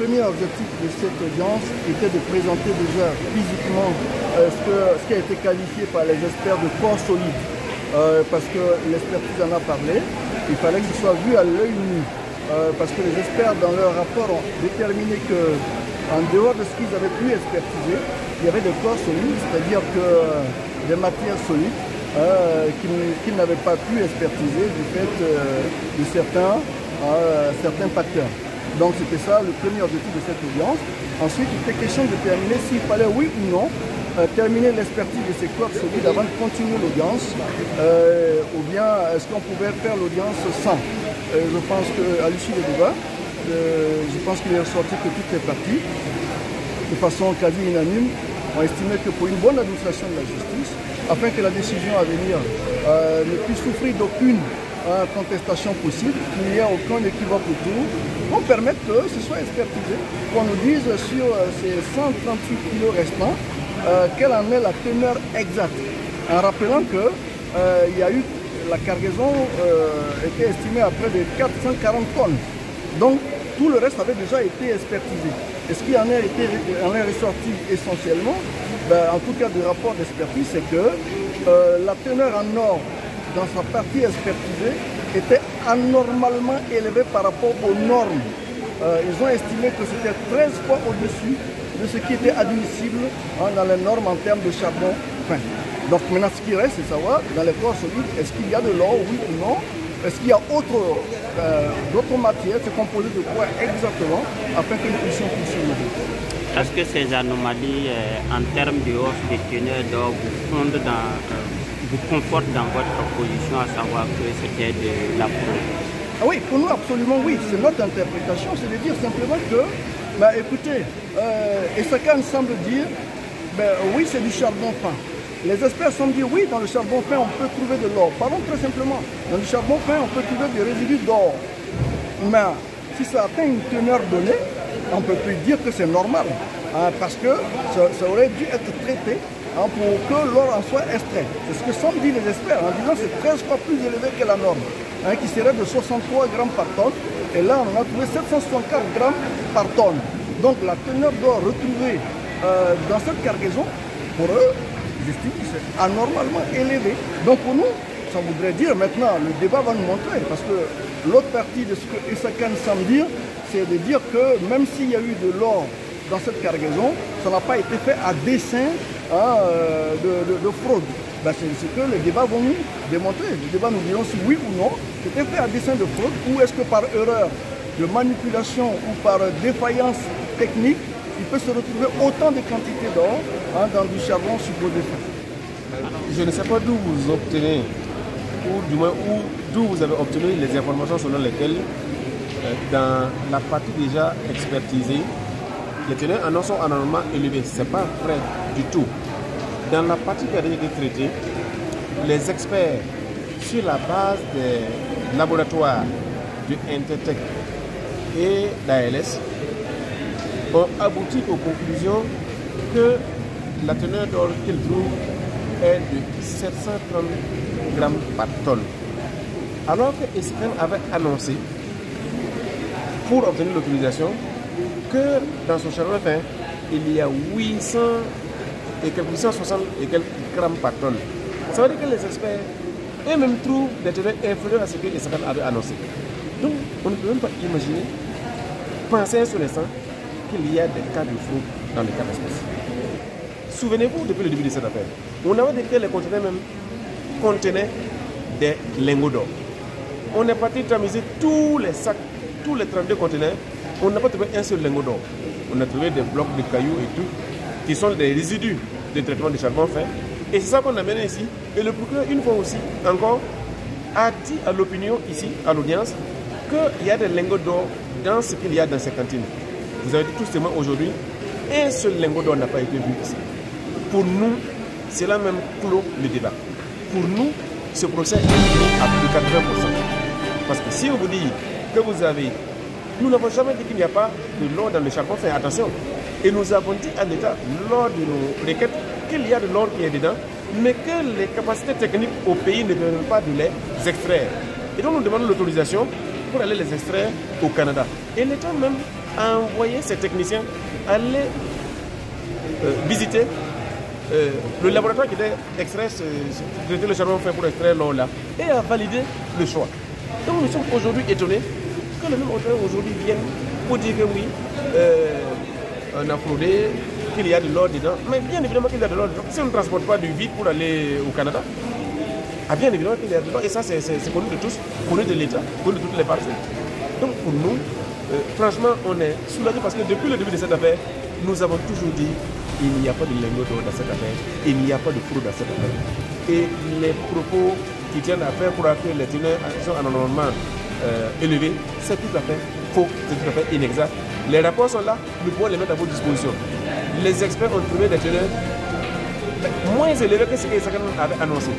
premier objectif de cette audience était de présenter déjà physiquement ce qui a été qualifié par les experts de corps solide. Parce que l'expertise en a parlé, il fallait que ce soit vu à l'œil nu. Parce que les experts, dans leur rapport, ont déterminé qu'en dehors de ce qu'ils avaient pu expertiser, il y avait des corps solides, c'est-à-dire que des matières solides qu'ils n'avaient pas pu expertiser du fait de certains facteurs. Donc c'était ça le premier objectif de cette audience. Ensuite, il était question de déterminer s'il fallait, oui ou non, terminer l'expertise de ces corps solides avant de continuer l'audience, ou bien est-ce qu'on pouvait faire l'audience sans. Je pense qu'à l'issue des débats, je pense qu'il est ressorti que toutes les parties, de façon quasi unanime, ont estimé que pour une bonne administration de la justice, afin que la décision à venir ne puisse souffrir d'aucune contestation possible, qu'il n'y ait aucun équivoque autour, pour permettre que ce soit expertisé, qu'on nous dise sur ces 138 kilos restants, quelle en est la teneur exacte, en rappelant que la cargaison était estimée à près de 440 tonnes. Donc tout le reste avait déjà été expertisé. Et ce qui en est ressorti essentiellement, en tout cas du rapport d'expertise, c'est que la teneur en or dans sa partie expertisée était anormalement élevée par rapport aux normes. Ils ont estimé que c'était 13 fois au-dessus de ce qui était admissible dans les normes en termes de charbon fin. Donc maintenant ce qui reste, c'est savoir dans les corps solides, est-ce qu'il y a de l'or, oui ou non? Est-ce qu'il y a d'autres matières, c'est composé de quoi exactement, afin que nous puissions fonctionner? Est-ce que ces anomalies en termes de hausse des teneurs d'or vous confortent dans votre position, à savoir que c'était de la fraude? Ah oui, pour nous absolument oui, c'est notre interprétation, c'est de dire simplement que, écoutez, Esakan semble dire, oui c'est du charbon fin. Les experts semblent dire oui, dans le charbon fin on peut trouver de l'or. Parlons très simplement, dans le charbon fin on peut trouver des résidus d'or. Mais si ça atteint une teneur donnée, on ne peut plus dire que c'est normal. Parce que ça aurait dû être traité pour que l'or en soit extrait. C'est ce que semblent dire les experts, en disant que c'est 13 fois plus élevé que la norme, qui serait de 63 grammes par tonne. Et là on en a trouvé 764 grammes par tonne. Donc la teneur d'or retrouvée dans cette cargaison, pour eux, j'estime que c'est anormalement élevé. Donc pour nous, ça voudrait dire maintenant, le débat va nous montrer, parce que l'autre partie de ce que Esakan semble dire, c'est de dire que même s'il y a eu de l'or dans cette cargaison, ça n'a pas été fait à dessein de fraude. C'est ce que les débats vont nous démontrer. Les débats nous diront si oui ou non, c'était fait à dessein de fraude, ou est-ce que par erreur de manipulation ou par défaillance technique, il peut se retrouver autant de quantités d'or dans du charbon supposé fin. Je ne sais pas d'où vous obtenez, ou du moins d'où vous avez obtenu les informations selon lesquelles, dans la partie déjà expertisée, les teneurs en or sont anormalement élevées. Ce n'est pas vrai du tout. Dans la partie qui a déjà été traitée, les experts, sur la base des laboratoires du Intertech et d'ALS, ont abouti aux conclusions que la teneur d'or qu'ils trouvent est de 730 grammes par tonne. Alors que Esakan avait annoncé, pour obtenir l'autorisation, que dans son charbon fin, il y a 860 et quelques grammes par tonne. Ça veut dire que les experts eux-mêmes trouvent des teneurs inférieures à ce que Esakan avait annoncé. Donc, on ne peut même pas imaginer, penser un seul instant, qu'il y a des cas de fraude dans les cas d'espèces. Souvenez-vous, depuis le début de cette affaire, on avait dit que les conteneurs même contenaient des lingots d'or. On est parti tamiser tous les sacs, tous les 32 conteneurs, on n'a pas trouvé un seul lingot d'or. On a trouvé des blocs de cailloux et tout, qui sont des résidus de traitement de charbon fin. Et c'est ça qu'on a mené ici. Et le procureur, une fois aussi, encore, a dit à l'opinion ici, à l'audience, qu'il y a des lingots d'or dans ce qu'il y a dans ces cantines. Vous avez dit tout simplement aujourd'hui, un seul lingot d'or n'a pas été vu ici. Pour nous, c'est là même clos le débat. Pour nous, ce procès est à plus de 80%. Parce que si on vous dit que vous avez... Nous n'avons jamais dit qu'il n'y a pas de l'or dans le charbon fin, attention. Et nous avons dit à l'État, lors de nos requêtes, qu'il y a de l'or qui est dedans, mais que les capacités techniques au pays ne permettent pas de les extraire. Et donc nous demandons l'autorisation pour aller les extraire au Canada. Et l'État même a envoyé ses techniciens aller visiter le laboratoire qui était extrait, traiter le charbon fait pour extraire l'or là, et a validé le choix. Donc nous sommes aujourd'hui étonnés que le même auteur aujourd'hui vienne pour dire que oui, on a fraudé, qu'il y a de l'or dedans. Mais bien évidemment qu'il y a de l'or dedans. Si on ne transporte pas du vide pour aller au Canada, bien évidemment qu'il y a de l'or. Et ça, c'est connu de tous, connu de l'État, connu de toutes les parties. Donc pour nous, franchement, on est soulagés parce que depuis le début de cette affaire, nous avons toujours dit il n'y a pas de lingot d'or dans cette affaire, il n'y a pas de fraude dans cette affaire. Et les propos qui tiennent à faire croire que les teneurs sont anormalement élevés, c'est tout à fait faux, c'est tout à fait inexact. Les rapports sont là, nous pouvons les mettre à votre disposition. Les experts ont trouvé des teneurs moins élevés que ce que les avait annoncé.